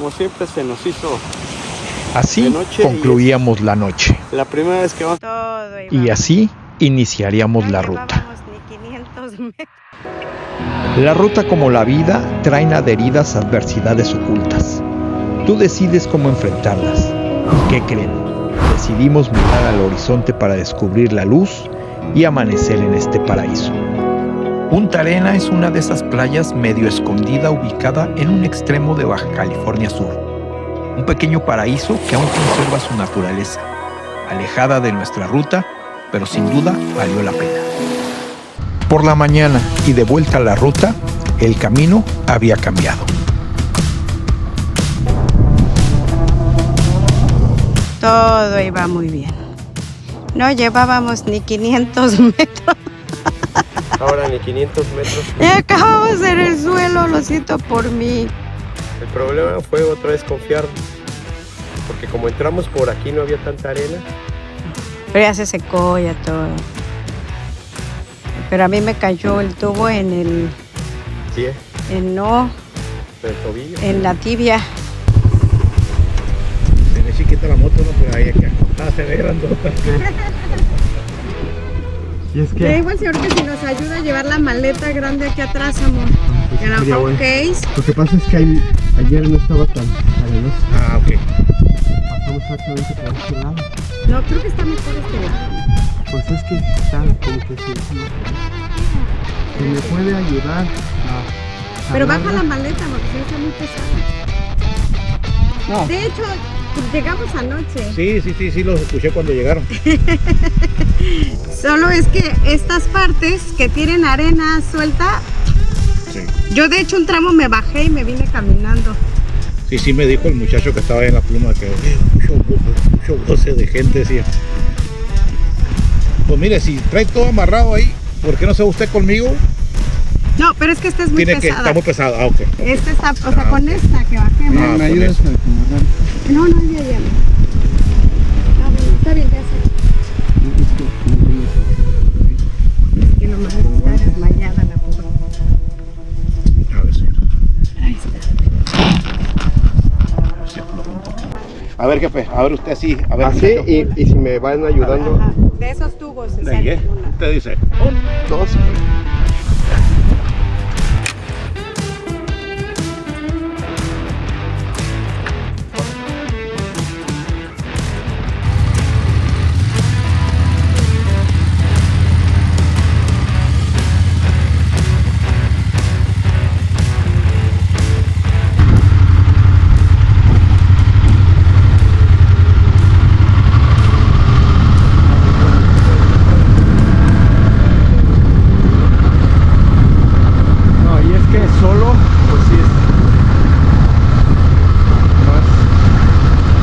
como siempre se nos hizo Así concluíamos la noche. La primera vez que vamos. Y así iniciaríamos la ruta. La ruta, como la vida, traen adheridas adversidades ocultas. Tú decides cómo enfrentarlas. ¿Y qué creen? Decidimos mirar al horizonte para descubrir la luz y amanecer en este paraíso. Punta Arena es una de esas playas medio escondida ubicada en un extremo de Baja California Sur. Un pequeño paraíso que aún conserva su naturaleza, alejada de nuestra ruta, pero sin duda valió la pena. Por la mañana y de vuelta a la ruta, el camino había cambiado. Todo iba muy bien. No llevábamos ni 500 metros. Ahora ni 500 metros. Ya acabamos en el suelo, lo siento por mí. El problema fue otra vez confiarnos, porque como entramos por aquí no había tanta arena. Pero ya se secó ya todo. Pero a mí me cayó el tubo en el... ¿Sí? No. ¿En el tobillo? En la tibia. Se ve chiquita la moto, ¿no? Pero ahí acá. Se ve grandota. Y es que... Le digo al señor que si nos ayuda a llevar la maleta grande aquí atrás, amor. Que la bueno. case. Lo que pasa es que ayer no estaba tan arenoso. Ah, ok. Pasamos exactamente por este lado. No, creo que está mejor este lado. Pues es que está como que se me puede ayudar a Pero baja jalarla. la maleta porque si no está muy pesada. No. De hecho, llegamos anoche. Sí, los escuché cuando llegaron. Solo es que estas partes que tienen arena suelta, Sí. yo de hecho un tramo me bajé y me vine caminando. Sí, me dijo el muchacho que estaba ahí en la pluma que mucho goce de gente, decía. Pues mire, si trae todo amarrado ahí, ¿por qué no se va usted conmigo? No, pero es que esta es muy Tiene que pesada. estar muy pesado. Ah, ok. Esta está, o sea, con esta que bajemos. Ah, ¿Me con ayudas eso. a acomodar? No, ya. No, bueno, está bien, ya sé. Es que nomás está desmayada la pobre. A ver, señor. Ahí está. A ver, jefe, a ver usted así. A ver, Así y si me van ayudando. Ajá, de esos tubos se ¿De qué? sale una. Usted dice. Dos. No, y es que solo, pues sí es más,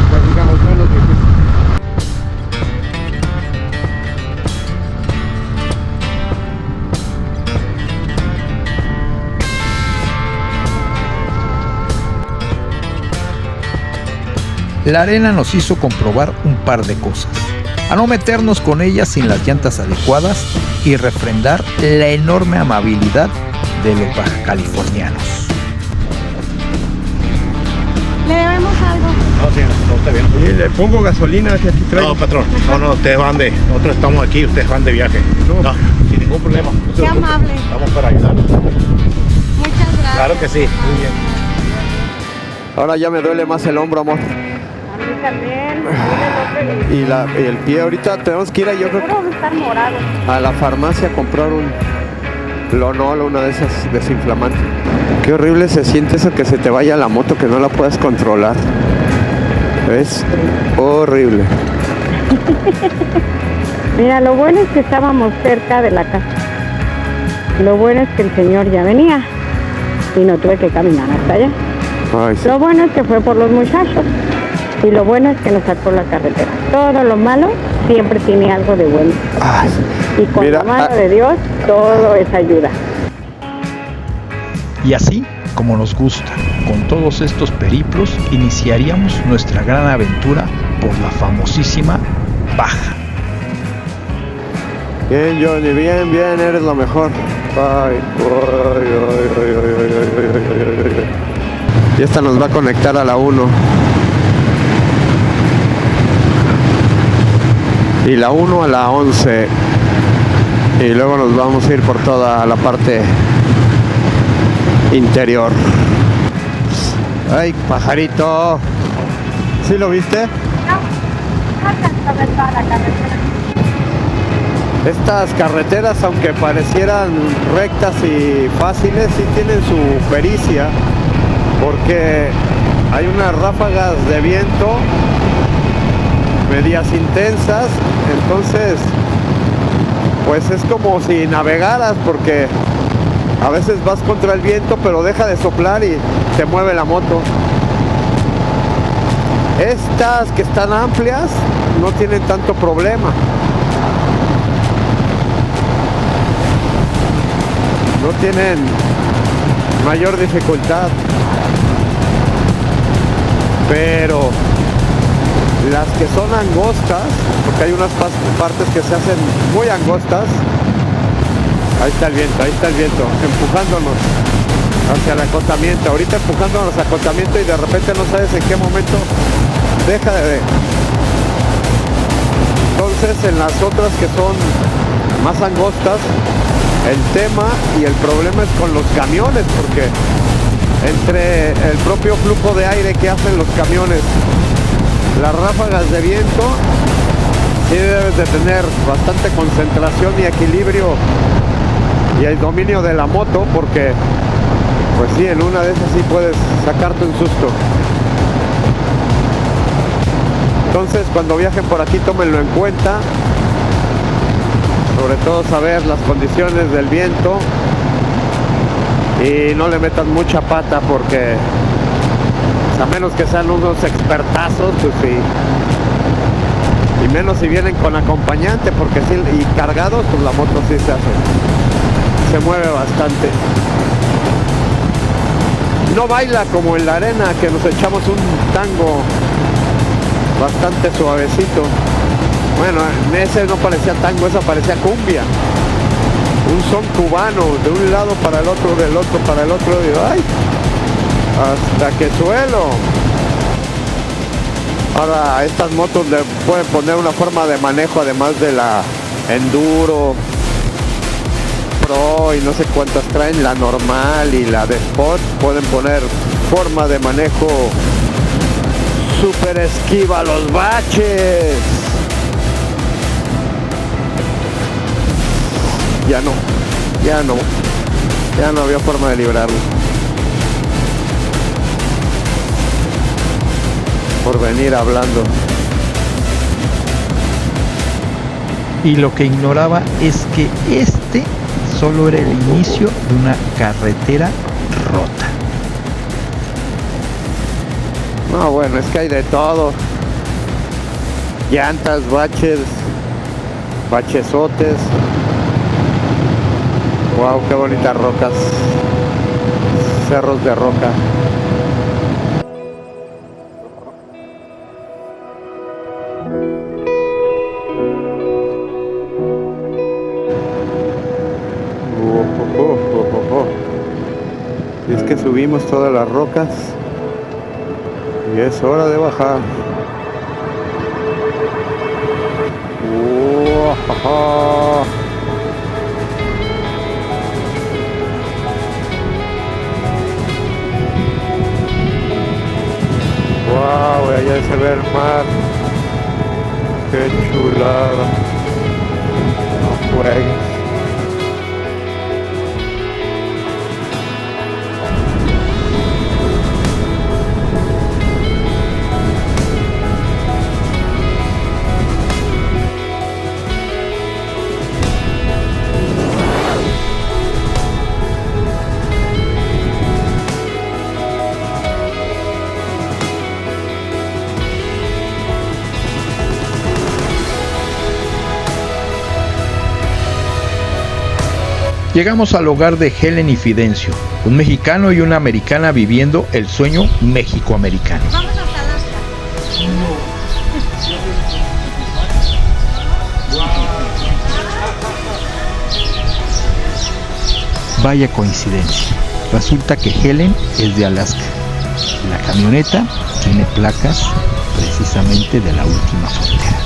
pues digamos, menos difícil. La arena nos hizo comprobar un par de cosas. A no meternos con ella sin las llantas adecuadas y refrendar la enorme amabilidad de los bajacalifornianos. ¿Le debemos algo? No, señor, no, está bien. Y le pongo gasolina que aquí traigo. No, patrón. No, ustedes van nosotros estamos aquí, ustedes van de viaje. No, sin ningún problema. No se Qué preocupe. amable. Estamos para ayudar. Muchas gracias. Claro que sí. Muy bien. Ahora ya me duele más el hombro, amor. A mí también. Y el pie. Ahorita tenemos que ir a, yo creo que Seguro de estar morado. a la farmacia a comprar un Lonol, una de esas desinflamantes. Qué horrible se siente eso, que se te vaya la moto, que no la puedas controlar. Es horrible. Mira, lo bueno es que estábamos cerca de la casa. Lo bueno es que el señor ya venía y no tuve que caminar hasta allá. Ay, sí. Lo bueno es que fue por los muchachos y lo bueno es que nos sacó la carretera. Todo lo malo siempre tiene algo de bueno. Ay, Y con mira, la mano de Dios todo es ayuda. Y así, como nos gusta, con todos estos periplos, iniciaríamos nuestra gran aventura por la famosísima Baja. bien, Johnny, bien, eres lo mejor. Ay, ay. Y esta nos va a conectar a la 1. Y la 1 a la 11. Y luego nos vamos a ir por toda la parte interior. ¡Ay, pajarito! ¿Sí lo viste? No alcanzo a ver toda la carretera. Estas carreteras, aunque parecieran rectas y fáciles, sí tienen su pericia, porque hay unas ráfagas de viento medias intensas, entonces pues es como si navegaras, porque a veces vas contra el viento pero deja de soplar y te mueve la moto. Estas que están amplias no tienen tanto problema. No tienen mayor dificultad. Pero las que son angostas, porque hay unas partes que se hacen muy angostas, ahí está el viento, empujándonos hacia el acotamiento. Ahorita empujándonos al acotamiento y de repente no sabes en qué momento deja de... Entonces en las otras que son más angostas, el tema y el problema es con los camiones, porque entre el propio flujo de aire que hacen los camiones, las ráfagas de viento, sí debes de tener bastante concentración y equilibrio y el dominio de la moto, porque pues sí, en una de esas sí puedes sacarte un susto. Entonces cuando viajen por aquí tómenlo en cuenta, sobre todo saber las condiciones del viento y no le metan mucha pata, porque a menos que sean unos expertazos, pues sí, y menos si vienen con acompañante, porque sí, y cargados, pues la moto sí se mueve bastante. No baila como en la arena, que nos echamos un tango bastante suavecito. Bueno, en ese no parecía tango, esa parecía cumbia. Un son cubano, de un lado para el otro, del otro para el otro, y ¡ay! Hasta que suelo. Ahora a estas motos le pueden poner una forma de manejo, además de la Enduro Pro y no sé cuántas traen, la normal y la de Sport, pueden poner forma de manejo super esquiva a los baches. Ya no había forma de librarlo. Por venir hablando. Y lo que ignoraba es que este solo era el inicio de una carretera rota. No, bueno, es que hay de todo. Llantas, baches, bachesotes. Wow, qué bonitas rocas. Cerros de roca. Y es que subimos todas las rocas y es hora de bajar. Wow, allá se ve el mar. Qué chulada. No juegues. Llegamos al hogar de Helen y Fidencio, un mexicano y una americana viviendo el sueño mexicoamericano. Vamos hasta Alaska. Vaya coincidencia, resulta que Helen es de Alaska La camioneta tiene placas precisamente de la última frontera.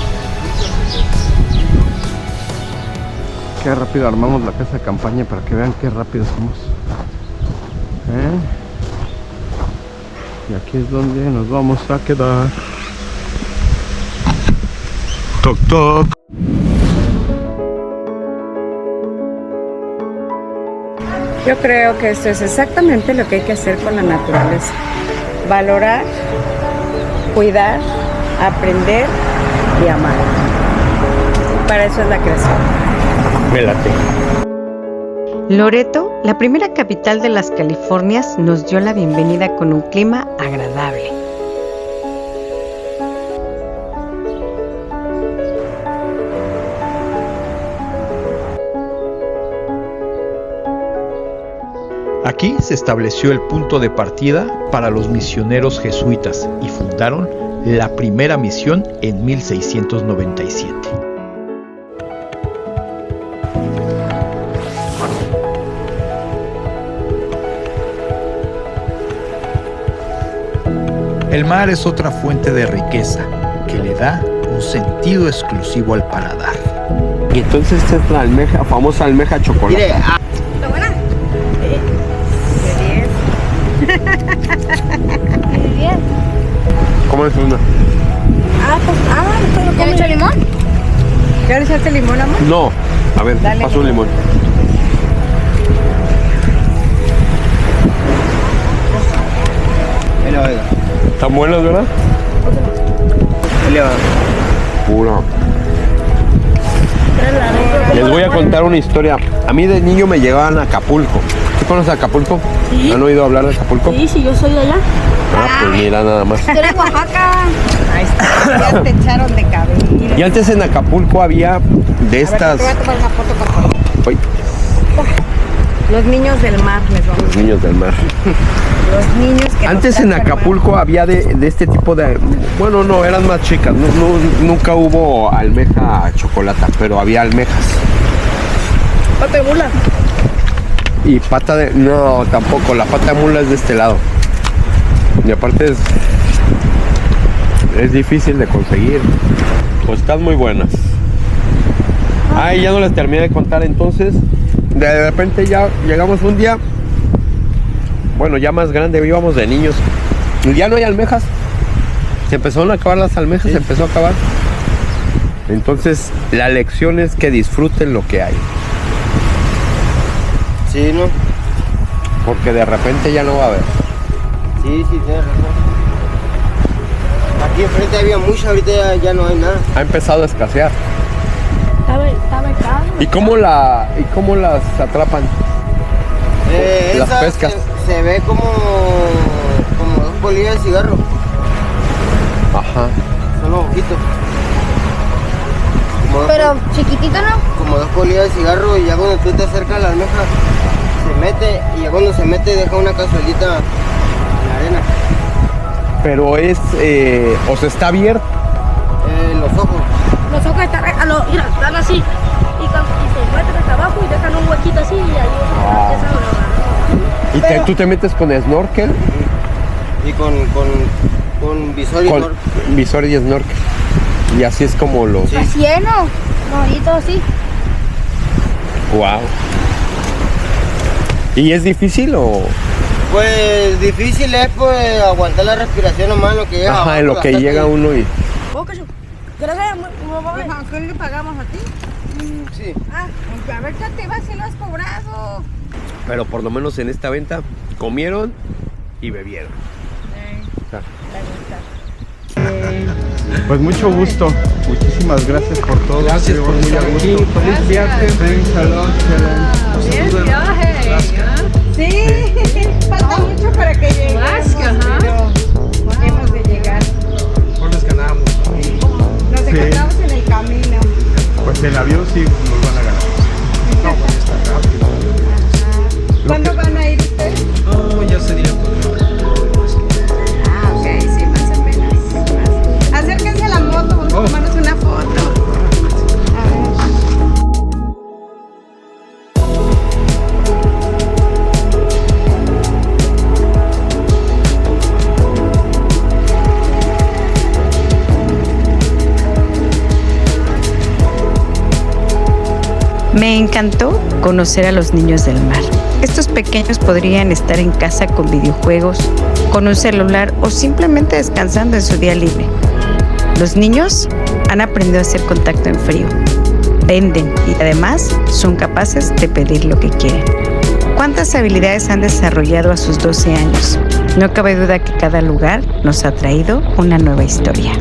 Qué rápido armamos la casa de campaña para que vean qué rápido somos. Y aquí es donde nos vamos a quedar. Toc toc. Yo creo que esto es exactamente lo que hay que hacer con la naturaleza. Valorar, cuidar, aprender y amar. Para eso es la creación. Me late. Loreto, la primera capital de las Californias, nos dio la bienvenida con un clima agradable. Aquí se estableció el punto de partida para los misioneros jesuitas y fundaron la primera misión en 1697. El mar es otra fuente de riqueza que le da un sentido exclusivo al paladar. Y entonces esta es la almeja, famosa almeja chocolate. ¿Está buena? ¿Cómo es una? ¿Ya le echo limón? ¿Ya le echaste limón, amor? No. A ver, Dale. paso un limón. ¿Están buenas, verdad? Puro. Les voy a contar una historia. A mí de niño me llevaban a Acapulco. ¿Tú conoces Acapulco? Sí. ¿Han oído hablar de Acapulco? Sí, yo soy de allá. Ah, pues mira nada más. Tú eres Oaxaca. Ahí está, ya te echaron de cabello. Y antes en Acapulco había de estas... Te voy a tomar una foto, por favor. Ay, Los niños del mar les vamos. los niños del mar. Los niños que Antes nos en traen Acapulco había de este tipo de... Bueno, no, eran más chicas. Nunca hubo almeja chocolata, pero había almejas. Pata de mula. Y pata de... No, tampoco. La pata de mula es de este lado. Y aparte es difícil de conseguir. Pues están muy buenas. Ay, ya no les terminé de contar. Entonces, de repente ya llegamos un día... Bueno, ya más grande, íbamos de niños. Y ya no hay almejas. Se empezaron a acabar las almejas, se empezó a acabar. Entonces, la lección es que disfruten lo que hay. Sí, ¿no? Porque de repente ya no va a haber. Sí, tienes razón. Aquí enfrente había mucha, ahorita ya no hay nada. Ha empezado a escasear. Está becado. ¿Y cómo las atrapan? Las Esa pescas. Se ve como 2 bolillas de cigarro. Ajá. Son los ojitos. Pero chiquitito, ¿no? Como 2 bolillas de cigarro y ya cuando tú te acercas a la almeja se mete y ya cuando se mete deja una cazuelita en la arena. Pero es... o sea, está abierto. Los ojos. Los ojos están así. Y se meten hasta abajo y dejan un huequito así y ahí empiezan a grabar. ¿Y tú te metes con snorkel? Y con visor y Con snorkel. visor y snorkel. Y así es como los... Sí. Así es, ¿no? Bonito así. Wow. ¿Y es difícil o...? Pues difícil es pues aguantar la respiración nomás en lo que llega Ajá, abajo, en lo que hasta llega uno y... ¿Qué le pagamos a ti? Sí. Ah, a ver, ya te vas, se lo has cobrado. Pero por lo menos en esta venta comieron y bebieron. Pues mucho gusto. Muchísimas gracias por todo. Gracias por muy a gusto. Feliz viaje. Bien viaje. Sí, falta mucho para que lleguemos, pero hemos de llegar. Nos ganamos. Nos Sí. encontramos en el camino. Pues el avión sí nos van a ganar. No, pues está rápido. ¿Cuándo van a ir ustedes? No, ya sería Ah, ok, sí, más o menos. Acérquense a la moto, vamos a tomarnos una foto. A ver. Me encantó conocer a los niños del mar. Estos pequeños podrían estar en casa con videojuegos, con un celular o simplemente descansando en su día libre. Los niños han aprendido a hacer contacto en frío, venden y además son capaces de pedir lo que quieren. ¿Cuántas habilidades han desarrollado a sus 12 años? No cabe duda que cada lugar nos ha traído una nueva historia.